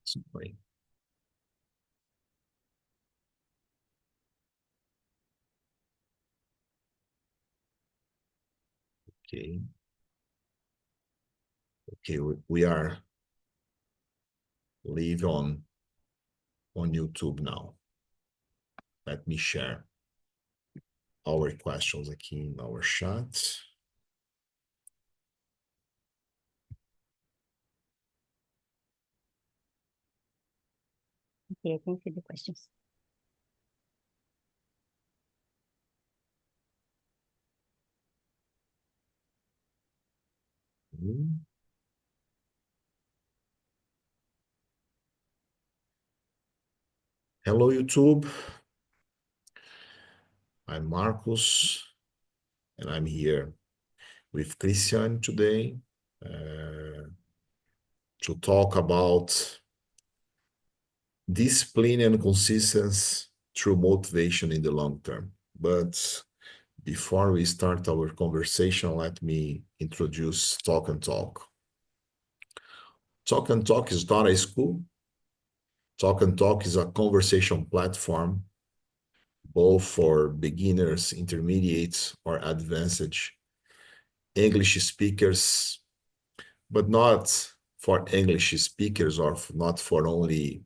Sorry. Okay. Okay, we are live on YouTube now. Let me share our questions aqui in our chat. Okay, I can see the questions. Hello, YouTube. I'm Marcos, and I'm here with Christian today to talk about discipline and consistency through motivation in the long term. But before we start our conversation, let me introduce Talk and Talk. Talk and Talk is not a school. Talk and Talk is a conversation platform, both for beginners, intermediates, or advanced English speakers, but not for English speakers or not for only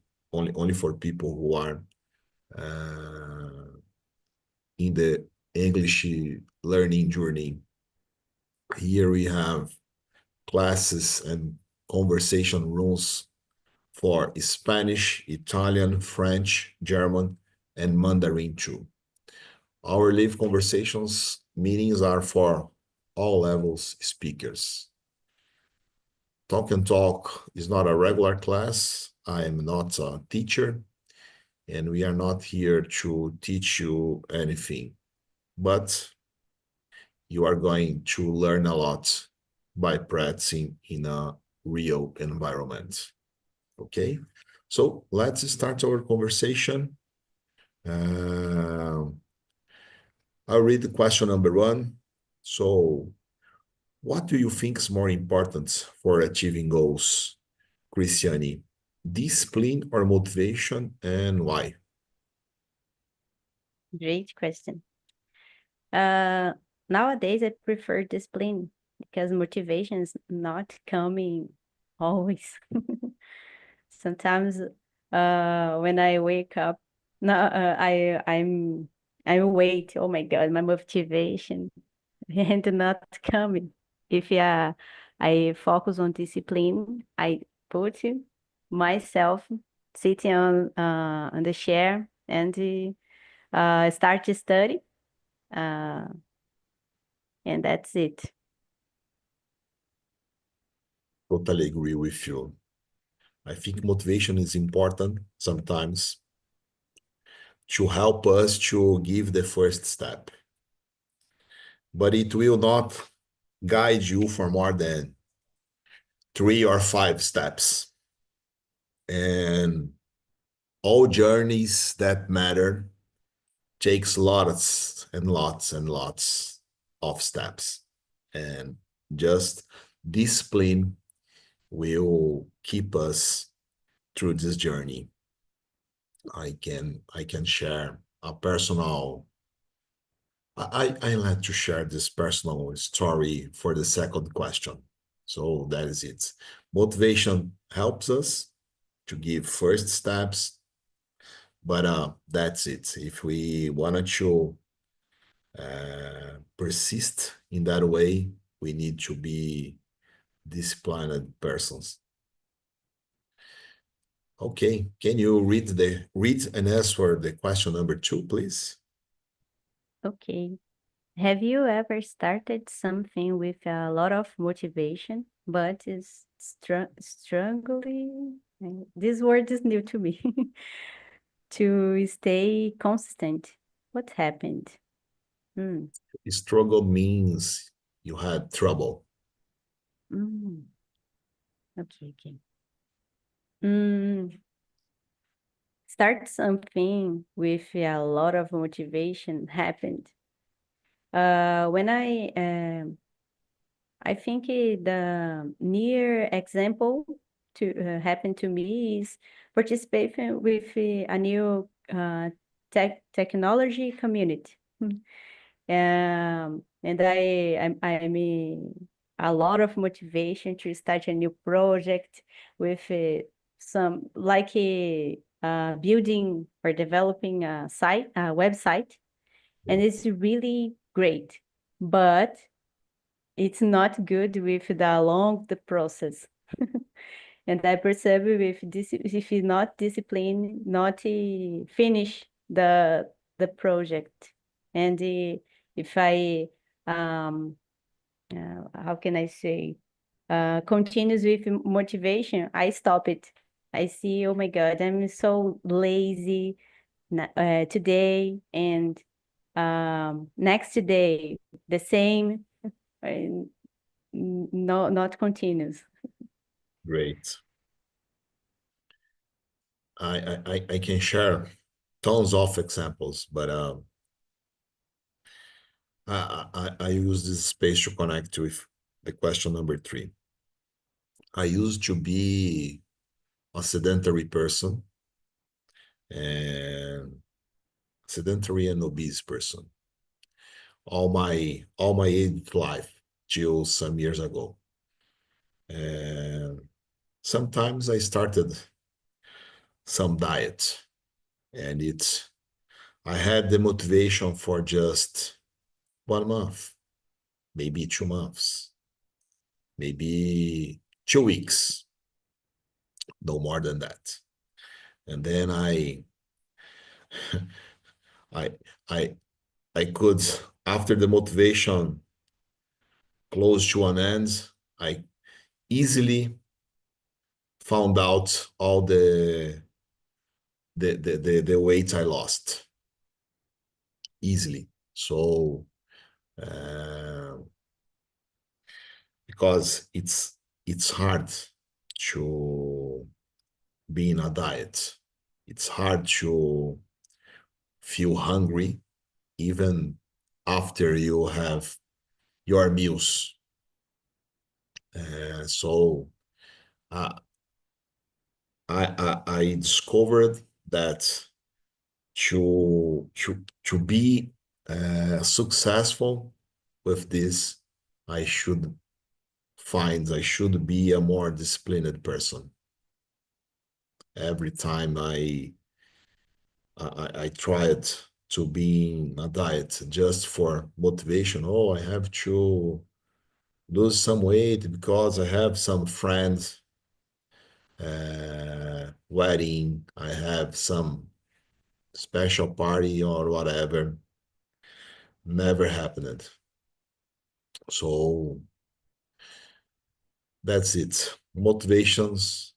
for people who are in the English learning journey. Here we have classes and conversation rooms for Spanish, Italian, French, German, and Mandarin too. Our live conversations meetings are for all levels speakers. Talk and Talk is not a regular class. I am not a teacher, and we are not here to teach you anything, but you are going to learn a lot by practicing in a real environment. Okay, so let's start our conversation. I'll read the question number 1. So, what do you think is more important for achieving goals, Christiane? Discipline or motivation, and why? Great question. Nowadays, I prefer discipline because motivation is not coming always. Sometimes, when I wake up, no, I wait. Oh my God, my motivation and not coming. If I focus on discipline, I put myself sitting on the chair and start to study, and that's it. Totally agree with you. I think motivation is important sometimes to help us to give the first step, but it will not guide you for more than 3 or 5 steps. And all journeys that matter takes lots and lots and lots of steps. And just discipline will keep us through this journey. I can share a personal. I like to share this personal story for the second question. So that is it. Motivation helps us to give first steps, but that's it. If we wanted to persist in that way, we need to be disciplined persons. Okay, can you read and answer the question number 2, please? Okay. Have you ever started something with a lot of motivation, but is struggling? This word is new to me. To stay consistent. What happened? Mm. Struggle means you had trouble. Mm. Okay, okay. Mm. Start something with a lot of motivation happened. When I think the near example to happen to me is participating with a new technology community. And I'm a lot of motivation to start a new project with some like building or developing a site, a website, and it's really great, but it's not good with the process. And I perceive if you not discipline, not finish the project, and if I how can I say continues with motivation, I stop it. I see, oh my God, I'm so lazy today, and next day the same, and no, not continuous. Great. I can share tons of examples, but I use this space to connect with the question number 3. I used to be a sedentary person, and sedentary and obese person all my adult life till some years ago. And sometimes I started some diet, and I had the motivation for just 1 month, maybe 2 months, maybe 2 weeks, no more than that. And then I I I could, after the motivation close to an end, I easily found out all the weight I lost easily. So uh, because it's hard to be in a diet. It's hard to feel hungry even after you have your meals. So uh, I discovered that to be successful with this, I should be a more disciplined person. Every time I tried to be in a diet just for motivation. Oh, I have to lose some weight because I have some friends wedding, I have some special party or whatever. Never happened. So that's it. Motivations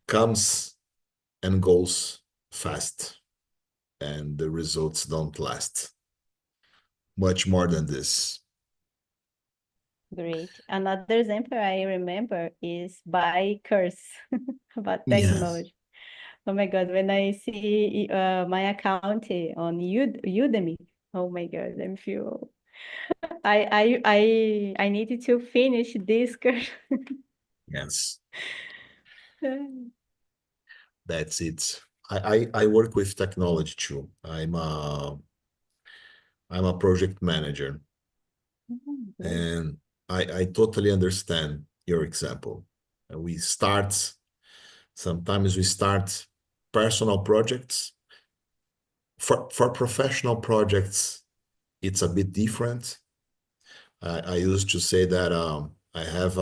comes and goes fast, and the results don't last much more than this. Great. Another example I remember is by curse about Yes. technology. Oh my God, when I see my account on Udemy, oh my God, I feel I needed to finish this course. Yes, that's it. I work with technology too. I'm a project manager, Great. and I totally understand your example. We start Sometimes we start personal projects. For professional projects, it's a bit different. I used to say that I have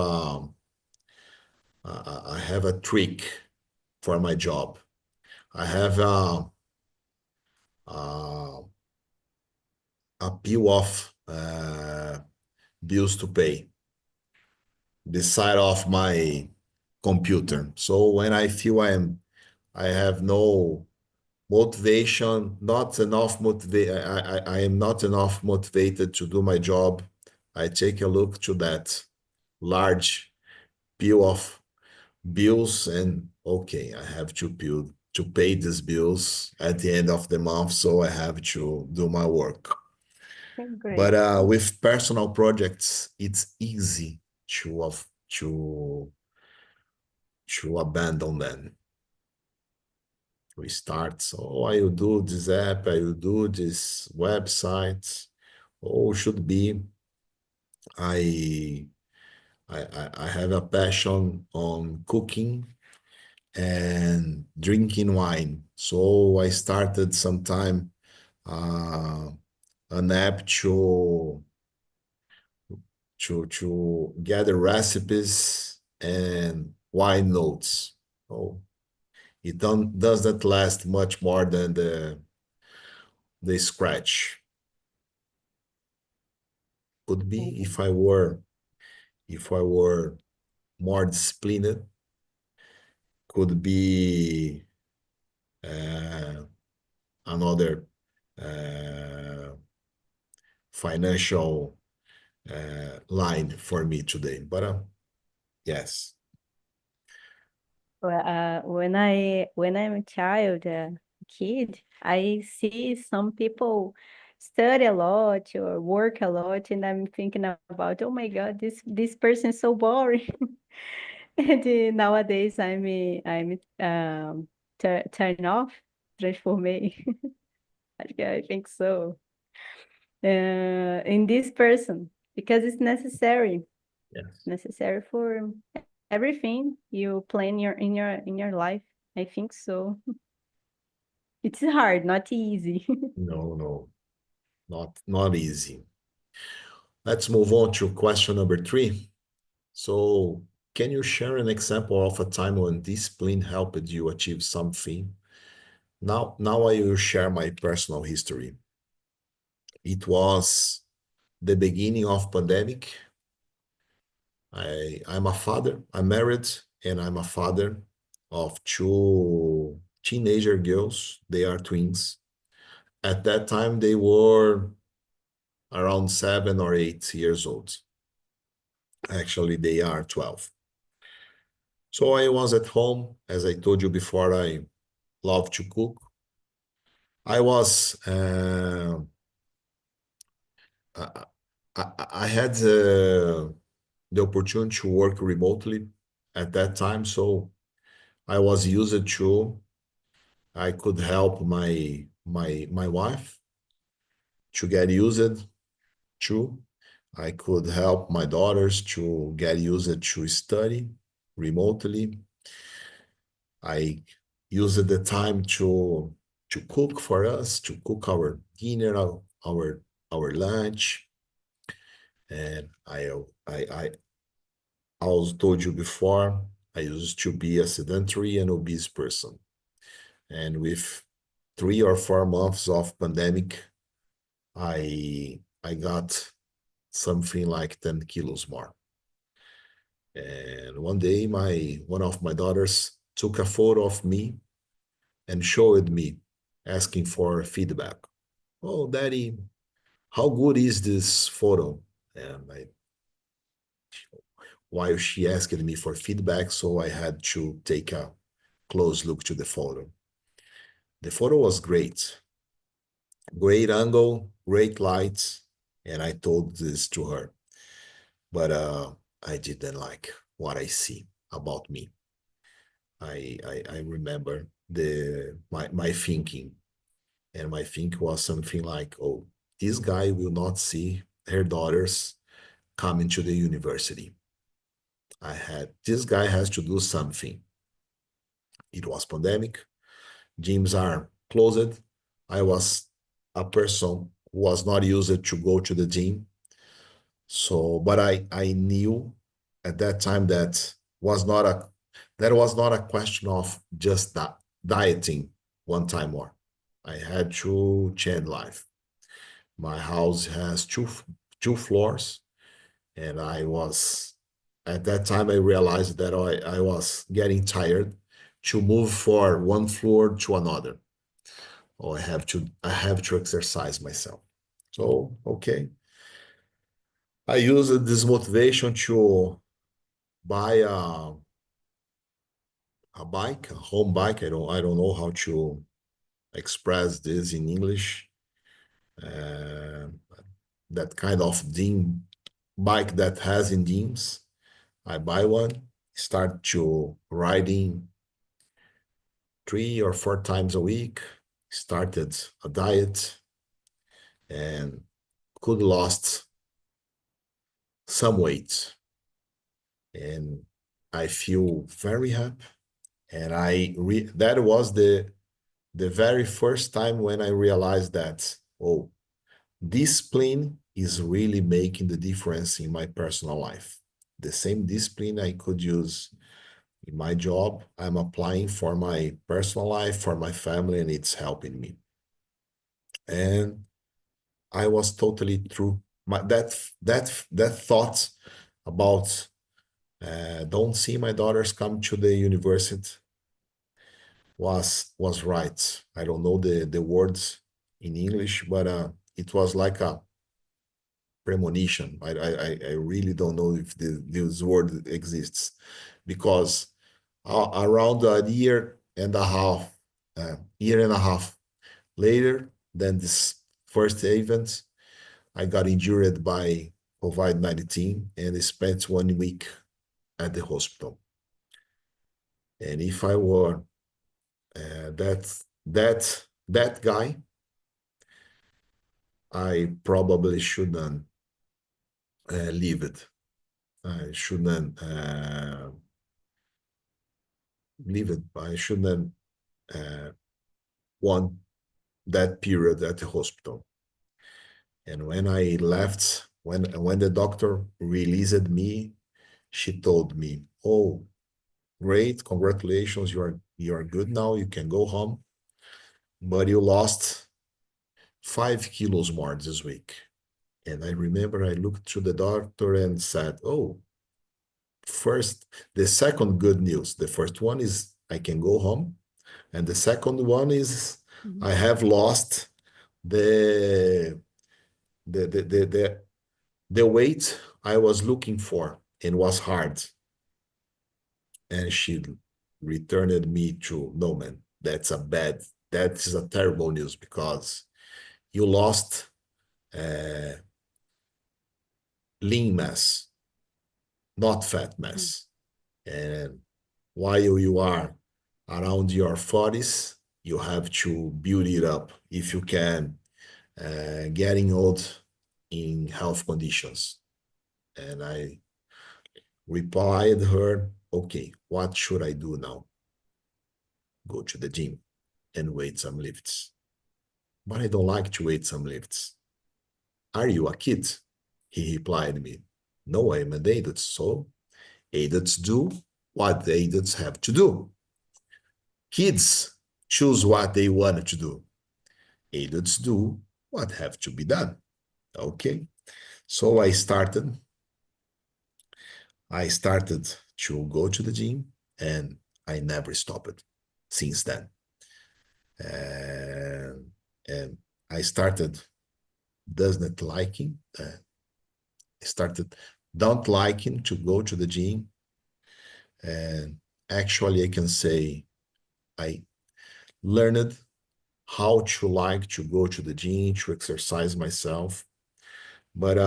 a trick for my job. I have uh, a pile of bills to pay beside of my computer. So when I feel I have no motivation, not enough motivate. I am not enough motivated to do my job. I take a look to that large pile of bills, and okay, I have to pay these bills at the end of the month, so I have to do my work. But Great. with personal projects, it's easy to to abandon them. We start, so I will do this app, I will do this website, or should be, I, I have a passion on cooking and drinking wine. So I started sometime uh, an app to gather recipes and wine notes. So it doesn't last much more than the scratch. Could be if I were more disciplined, could be uh, another uh, financial line for me today. But yes, Well, when I'm a child, kid, I see some people study a lot or work a lot, and I'm thinking about, oh my God, this person is so boring. And nowadays I'm turn off, transformei. I think so. In this person, because it's yes, necessary for everything you plan in your life. I think so. It's hard, not easy. no, no, not easy. Let's move on to question number 3. So, can you share an example of a time when discipline helped you achieve something? Now I will share my personal history. It was the beginning of pandemic. I'm a father. I'm married, and I'm a father of 2 teenager girls. They are twins. At that time, they were around 7 or 8 years old. Actually, they are 12. So I was at home. As I told you before, I love to cook. I was I, I had the opportunity to work remotely at that time, so I was used to. I could help my wife to get used to. I could help my daughters to get used to study remotely. I used the time to cook for us, to cook our dinner, our lunch. And I also told you before, I used to be a sedentary and obese person. And with 3 or 4 months of pandemic, I got something like 10 kilos more. And one day, one of my daughters took a photo of me and showed me, asking for feedback. Oh, Daddy, how good is this photo? And while she asked me for feedback, so I had to take a close look to the photo. The photo was great, great angle, great lights, and I told this to her. But I didn't like what I see about me. I remember my thinking, and my thinking was something like, oh, this guy will not see her daughters coming to the university. This guy has to do something. It was pandemic, gyms are closed. I was a person who was not used to go to the gym. So, but I knew at that time that was not a question of just that dieting one time more. I had to change life. My house has two floors, and I was at that time I realized that I was getting tired to move for one floor to another. Oh, I have to exercise myself. So okay, I used this motivation to buy a bike, a home bike. I don't know how to express this in English. Uh, that kind of gym bike that has in gyms. I buy one. start to riding 3 or 4 times a week, started a diet, and could lost some weight. And I feel very happy. And that was the very first time when I realized that, oh, discipline is really making the difference in my personal life. The same discipline I could use in my job, I'm applying for my personal life, for my family, and it's helping me. And I was totally true. That thought about don't see my daughters come to the university was right. I don't know the words in English, but it was like a premonition. I really don't know if this word exists, because around a year and a half later than this first event, I got injured by COVID-19 and I spent 1 week at the hospital. And if I were that guy, I probably shouldn't leave it. I shouldn't leave it. I shouldn't want that period at the hospital. And when I left, when the doctor released me, she told me, "Oh, great, congratulations, you are good now. You can go home, but you lost 5 kilos more this week." And I remember I looked to the doctor and said, "Oh, first, the second good news. The first one is I can go home, and the second one is I have lost the the the the the, the weight I was looking for and was hard." And she returned me to, "No, man, that is a terrible news, because you lost uh, lean mass, not fat mass. And while you are around your 40s, you have to build it up if you can, getting old in health conditions." And I replied her, "Okay, what should I do now?" "Go to the gym and weight some lifts." "But I don't like to weight some lifts." "Are you a kid?" He replied me. "No, I am an adult, so adults do what the adults have to do. Kids choose what they want to do. Adults do what have to be done." Okay. So I started to go to the gym, and I never stopped since then. And I started doesn't liking, I started don't liking to go to the gym. And actually, I can say I learned how to like to go to the gym, to exercise myself. But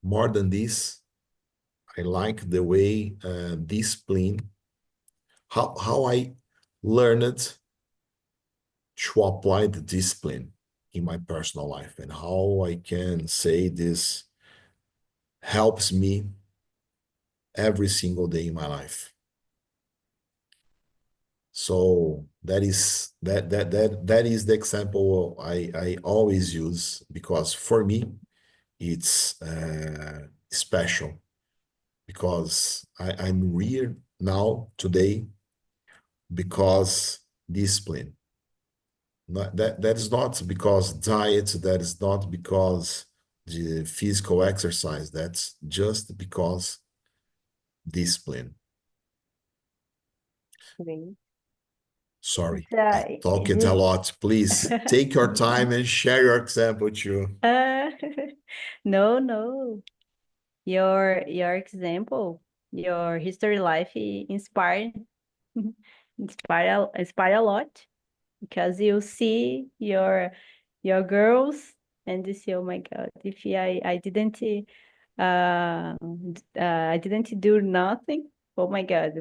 more than this, I like the way discipline, how I learned to apply the discipline in my personal life, and how I can say this helps me every single day in my life. So that is the example I always use, because for me it's special, because I'm here now today because discipline. That is not because diet, that is not because the physical exercise, that's just because discipline. Great. Sorry, It's, I talked a this, lot. Please take your time and share your example too. uh, no. Your example, your history life inspired inspire a lot, because you see your girls and you see, oh my God, if I didn't I didn't do nothing. Oh my God,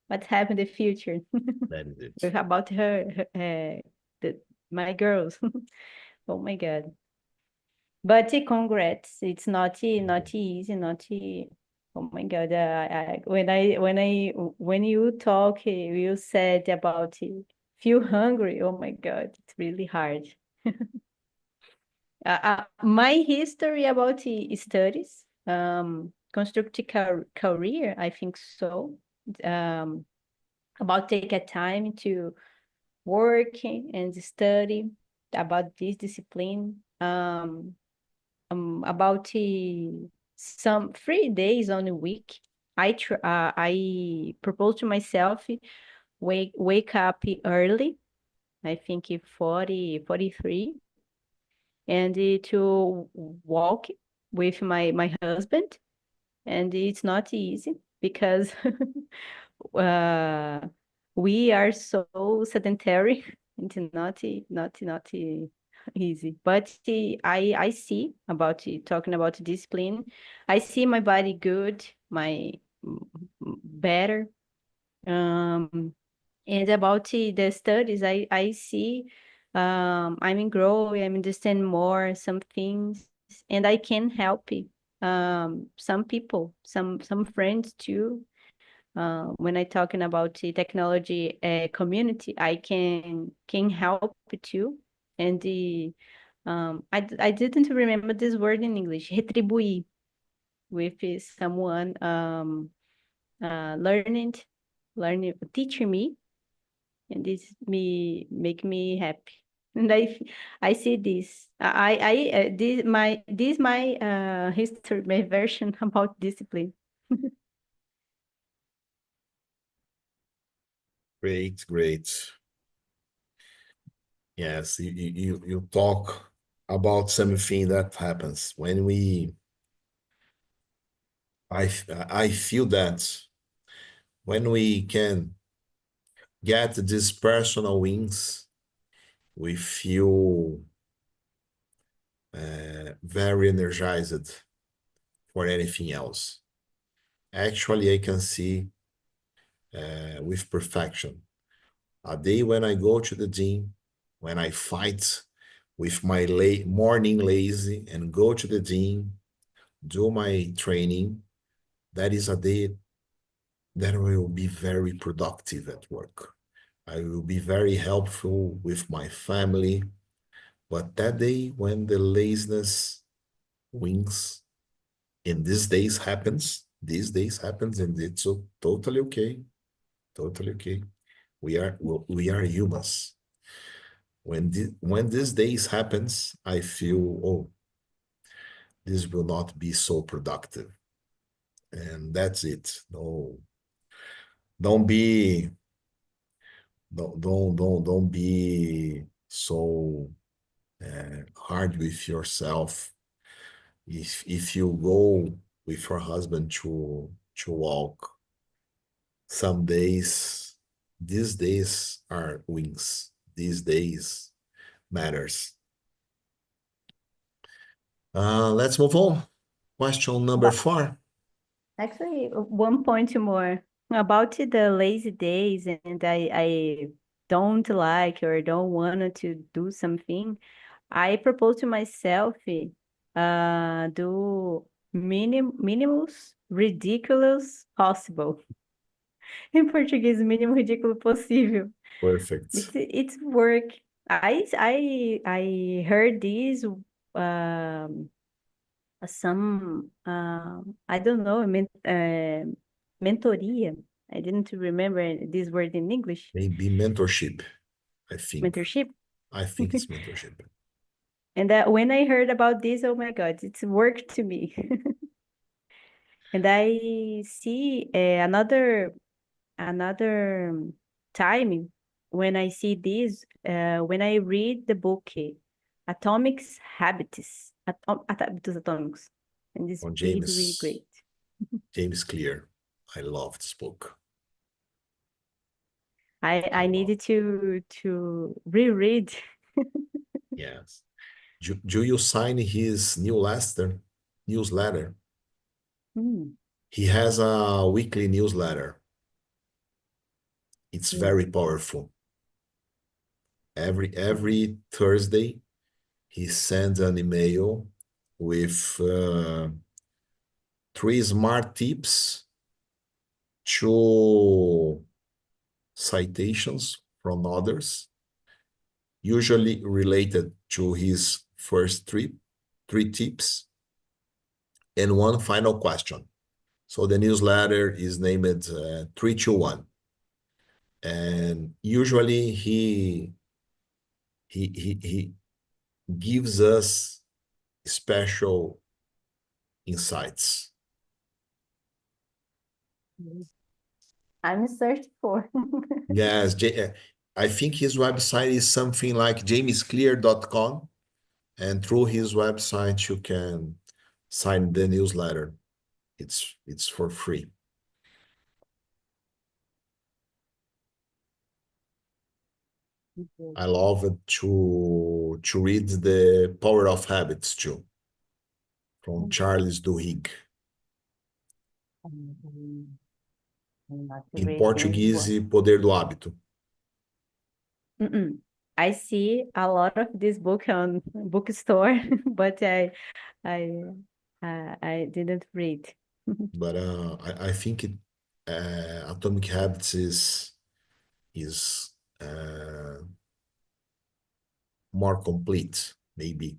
what happened in the future That is it. about my girls? Oh my God. But congrats, it's not easy, oh my God. When you talk, you said about feel hungry. Oh my God, it's really hard. My history about studies, constructive career, I think so. Um, about take a time to work and study about this discipline. About some 3 days on a week. I propose to myself wake up early. I think 43, and to walk with my husband, and it's not easy because uh, we are so sedentary. It's not easy. But I see about talking about discipline. I see my body good, my better. Um, and about the studies, I see I'm in growing, I'm understand more some things, and I can help some people, some friends too. When I talking about the technology community, I can help too. And I didn't remember this word in English, retribuir, with someone learning, teaching me, and this me make me happy. And I see this. This my history, my version about discipline. Great, great. Yes, you talk about something that happens when I feel that when we can get these personal wins, we feel very energized for anything else. Actually, I can see with perfection. A day when I go to the gym, when I fight with my morning lazy and go to the gym, do my training, that is a day that I will be very productive at work. I will be very helpful with my family. But that day when the laziness wins, and these days happens, and it's so totally okay, totally okay. We are humans. When these days happens, I feel, oh, this will not be so productive. And that's it. No, don't be don't be so hard with yourself. If you go with your husband to walk, some days, these days are wins. These days matters. Let's move on. Question number 4. Actually, one point more about the lazy days, and I don't like or don't want to do something. I propose to myself do minimus ridiculous possible. In Portuguese, mínimo ridículo possível. Perfect. It's work. I heard this some I don't know mentoria. I didn't remember this word in English. Maybe mentorship, I think. Mentorship. I think it's mentorship. And when I heard about this, oh my God, it's work to me. And I see another time when I see this, when I read the book Atomic Habits, Hábitos Atômicos, and it's On really, really James great. James Clear. I love this book. I I love. needed to reread. Yes. Do you sign his new Leicester? newsletter. Mm, He has a weekly newsletter. It's very mm, powerful. Every Thursday, he sends an email with 3 smart tips, 2 citations from others, usually related to his first three tips, and one final question. So the newsletter is named 321. And usually he gives us special insights. mm. I'm searching for. Yes, I think his website is something like jamesclear.com, and through his website you can sign the newsletter. It's for free. Okay. I love it to read The Power of Habits too, from Charles Duhigg. Um, I'm not Em read this português, one. Poder do Hábito. Mm-mm. I see a lot of this book on bookstore, but I I didn't read. But I think Atomic Habits is more complete, maybe.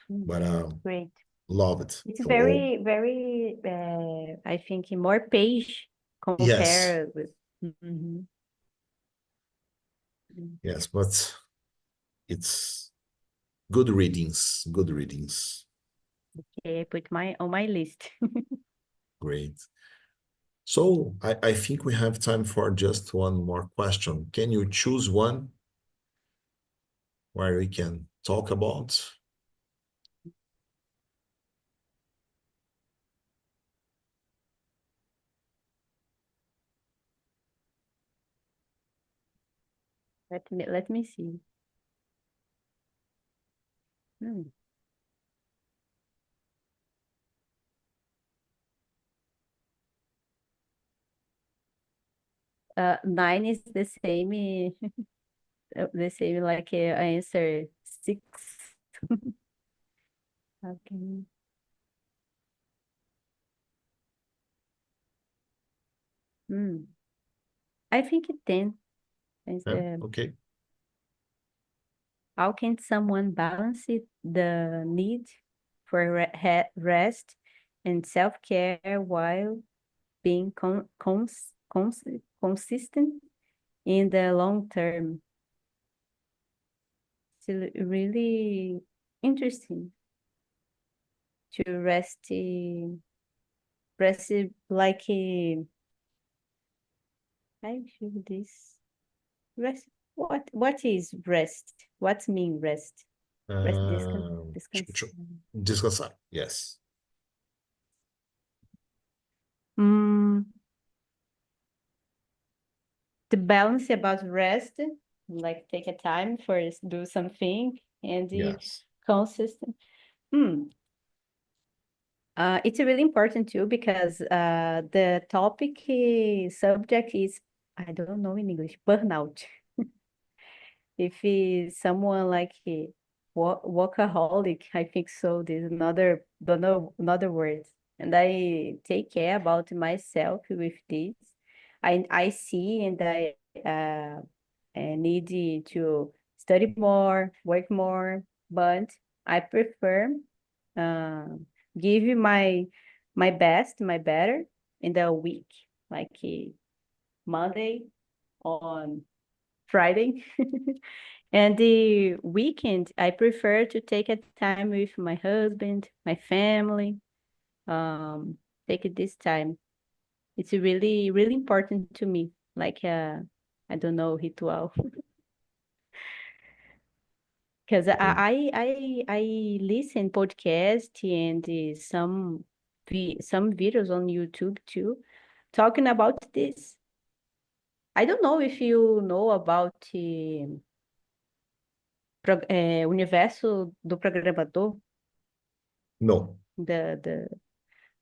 But Great. love it. It's So, very, very, I think more page yes, compared with. Mhm. yes, but it's good readings, good readings. Okay, I put my on my list. Great. So I think we have time for just one more question. Can you choose one where we can talk about? Let me see. Hmm. 9 is the same, the same like answer 6. Okay. Hmm. I think 10. Yeah, okay. How can someone balance the need for rest and self-care while being consistent in the long term? It's really interesting to rest like I feel this rest. What is rest? What mean rest? Rest Deixa descansar. descansar. Yes. Hmm. The balance about rest, like take a time for do something and the Yes. consistent. Hmm. It's really important too because the topic subject is I don't know in English burnout. If it's someone like a workaholic, I think so. There's another don't know another word, and I take care about myself with this. I see and I need to study more, work more, but I prefer uh, give my best, my better in the week, like Monday on Friday. And the weekend, I prefer to take a time with my husband, my family. Um, take it this time. It's really, really important to me. Like I don't know, ritual. Because I listen podcast and some videos on YouTube too, talking about this. I don't know if you know about universo do programador. No, the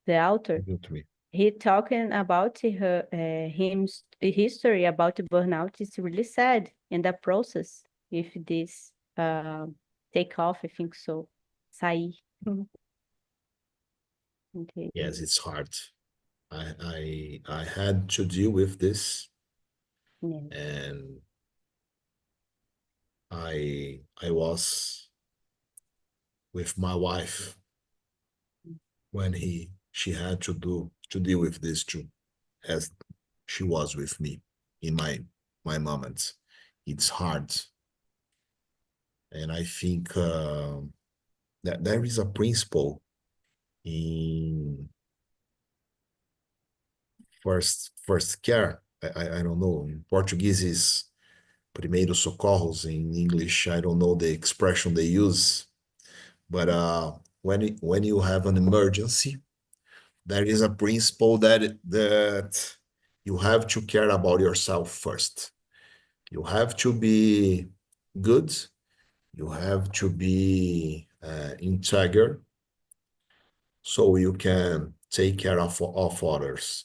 author. give it to me. He talking about his history about burnout is really sad in the process if this take off, I think so. Sair. Okay. Yes, it's hard. I had to deal with this, Yeah. and I was with my wife when she had to deal with this too, as she was with me in my moments. It's hard, and I think that there is a principle in first care. I don't know. In Portuguese is primeiros socorros. In English, I don't know the expression they use, but when you have an emergency, there is a principle that you have to care about yourself first. You have to be good. You have to be integer, so you can take care of others.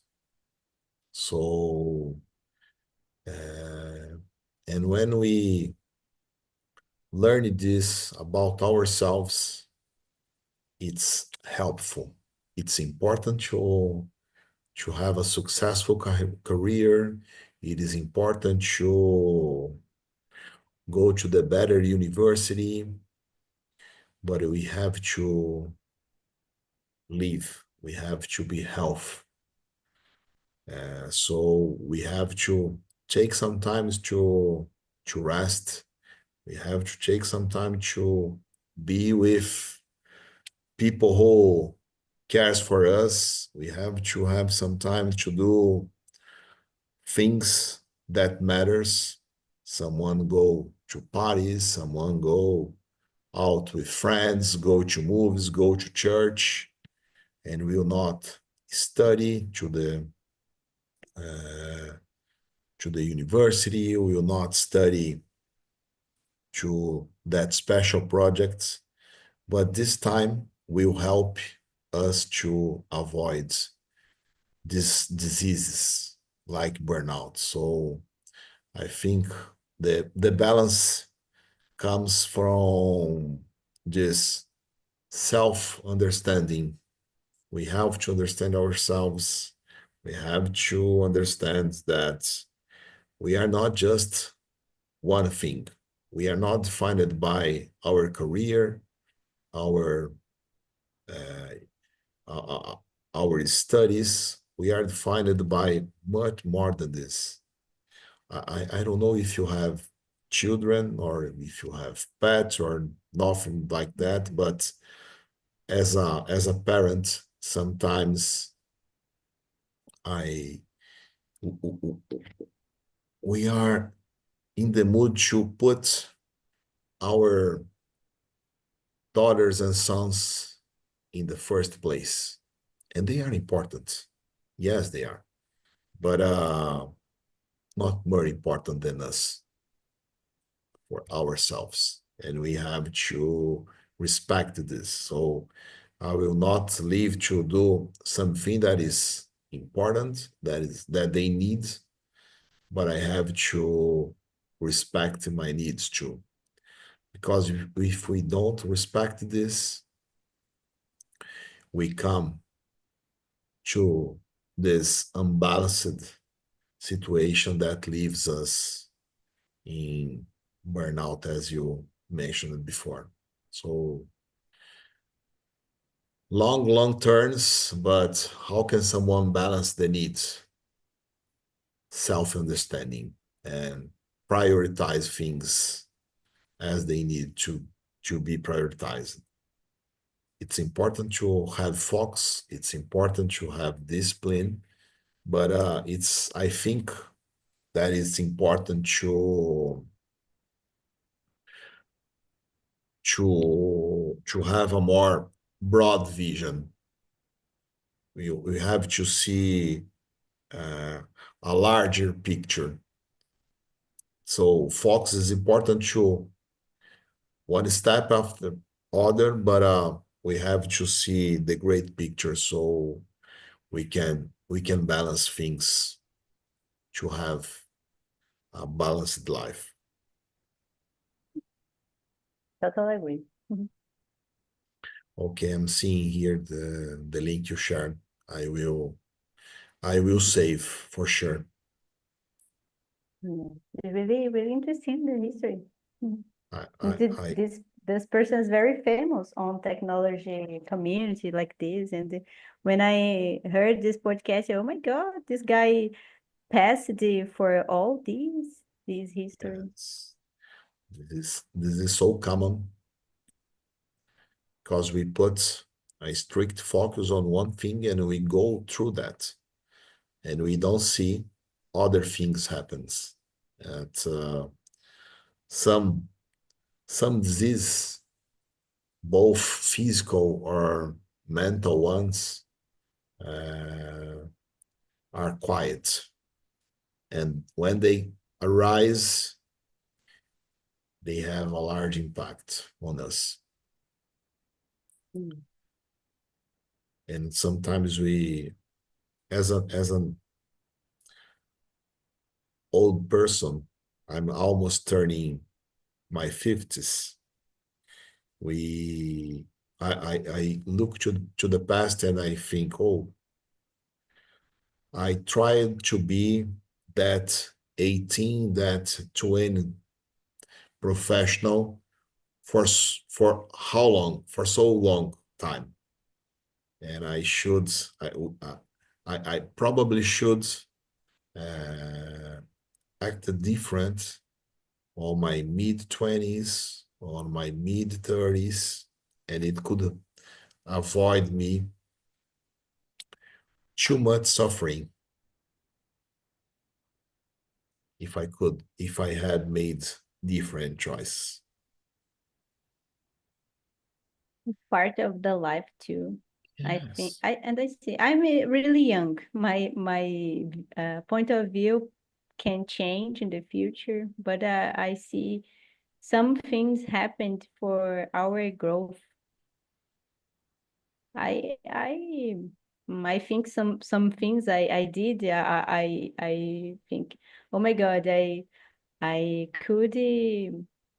So, uh, and when we learn this about ourselves, it's helpful. It's important to have a successful career. It is important to go to the better university, but we have to live. We have to be healthy. So we have to take some time to rest. We have to take some time to be with people who cares for us. We have to have some time to do things that matters. Someone go to parties, someone go out with friends, go to movies, go to church, and will not study to the university, will not study to that special projects, but this time will help us to avoid these diseases like burnout. So I think the balance comes from this self-understanding. We have to understand ourselves. We have to understand that we are not just one thing. We are not defined by our career, our uh, uh, our studies. We are defined by much more than this. I don't know if you have children or if you have pets or nothing like that, but as a parent, sometimes I we are in the mood to put our daughters and sons in the first place. And they are important. Yes, they are. But not more important than us for ourselves. And we have to respect this. So I will not leave to do something that is important, that they need, but I have to respect my needs too. Because if we don't respect this, we come to this unbalanced situation that leaves us in burnout, as you mentioned before. So long terms, but how can someone balance the needs, self-understanding, and prioritize things as they need to be prioritized? It's important to have focus. It's important to have discipline, but I think that it's important to have a more broad vision. We have to see uh, a larger picture. So focus is important to one step after other, but we have to see the great picture so we can balance things to have a balanced life. Totally agree. Mhm. Okay, I'm seeing here the link you shared. I will save for sure. It's really, really interesting, the history. Mhm. I And I, I this person is very famous on technology community like this. And when I heard this podcast, oh my God, this guy passed for all these history. yes, this is so common because we put a strict focus on one thing and we go through that and we don't see other things happens. And some some disease, both physical or mental ones, uh, are quiet. And when they arise, they have a large impact on us. Mm. And sometimes we, as an old person, I'm almost turning my 50s. We I look to the past and I think, oh, I tried to be that 18, that 20 professional for how long? For so long time. And I probably should uh, act different on my mid-20s, on my mid-30s, and it could avoid me too much suffering if I had made different choice. Part of the life too. I think Yes. I see. I'm really young. My point of view can change in the future, but I see some things happened for our growth. I I think some things I did. I think, oh my God, I could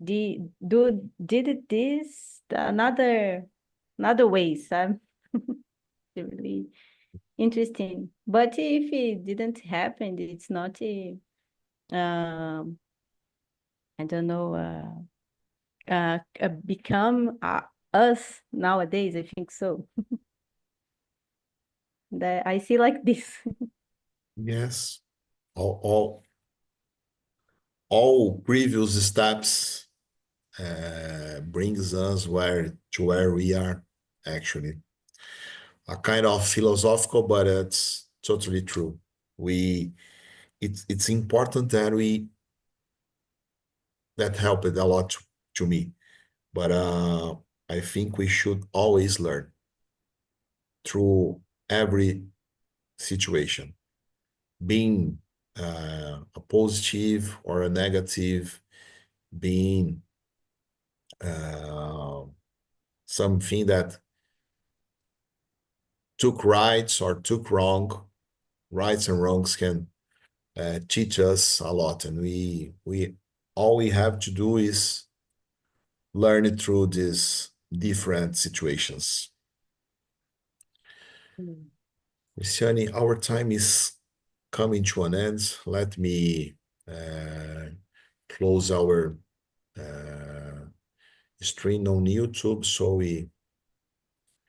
did this another ways. Really interesting. But if it didn't happen, it's not a I don't know become us nowadays. I think so. That I see like this. Yes. All, all, all previous steps brings us where we are actually. A kind of philosophical, but it's totally true. We it's important that helped a lot to me. But I think we should always learn through every situation, being a positive or a negative, being uh, something that took rights or took wrong. Rights and wrongs can teach us a lot, and we all we have to do is learn it through these different situations. Mm. Cristiane, our time is coming to an end. Let me uh, close our uh, stream on YouTube so